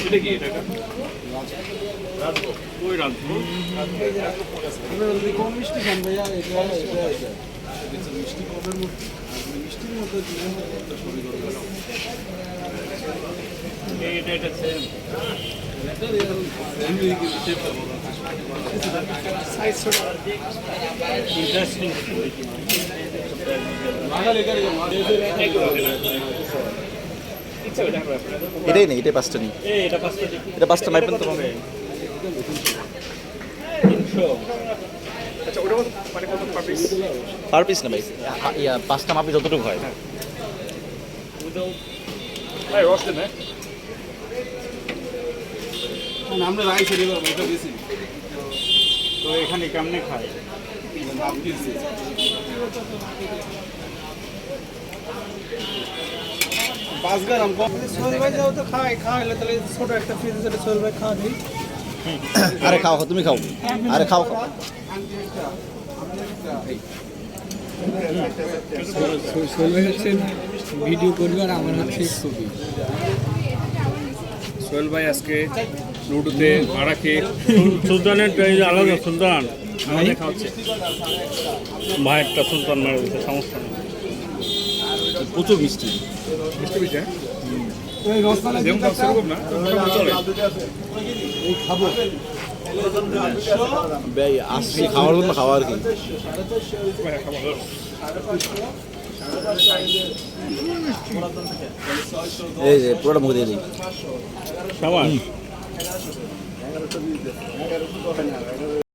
এটা কি এটা রাজভোগ ওই রাজভোগ কম মিষ্টি খান ভাইয়া এটা মিষ্টি কমের মধ্যে মিষ্টির মধ্যে এটা এটা সেম ইন্টারেস্টিং এটাই নেই, এটাই পাঁচটা নেই, এটা পাঁচটা মাইপেন তো হবে। আচ্ছা ওটা মানে কত পারপিস পার পিস না ভাই, ইয়া পাঁচটা মাপি যতটুকু হয়। ভাই রস দেন আমরা রাইস এর এটা বেশি তো এখানে কেমনে খায় দাম কিনছি বাসগার আম সোহেল ভাই যাও তো খাওয়াইলে তাহলে ছোট একটা ফ্রিজ আছে সোহেল ভাই খাওয়া দিই আরে খাও, তুমি খাও, আরে খাও। সোহেল ভাই হচ্ছে ভিডিও করবে আর আমার হচ্ছে ছবি সোহেল ভাই আজকে লুডুতে ভাড়া খেয়ে সুলতানের আলাদা সুলতান আমাদের খাওয়াচ্ছে ভাইয়েরটা সুলতান মেরে দিচ্ছে, সমস্যা নেই। প্রচুর মিষ্টি, মিষ্টি মিষ্টি যেমন সেরকম না চলে খাবো ভাই আসছি খাওয়ার জন্য, খাওয়া আর কি। এই যে পুরোটা মুখে দিয়ে দিই। সবাই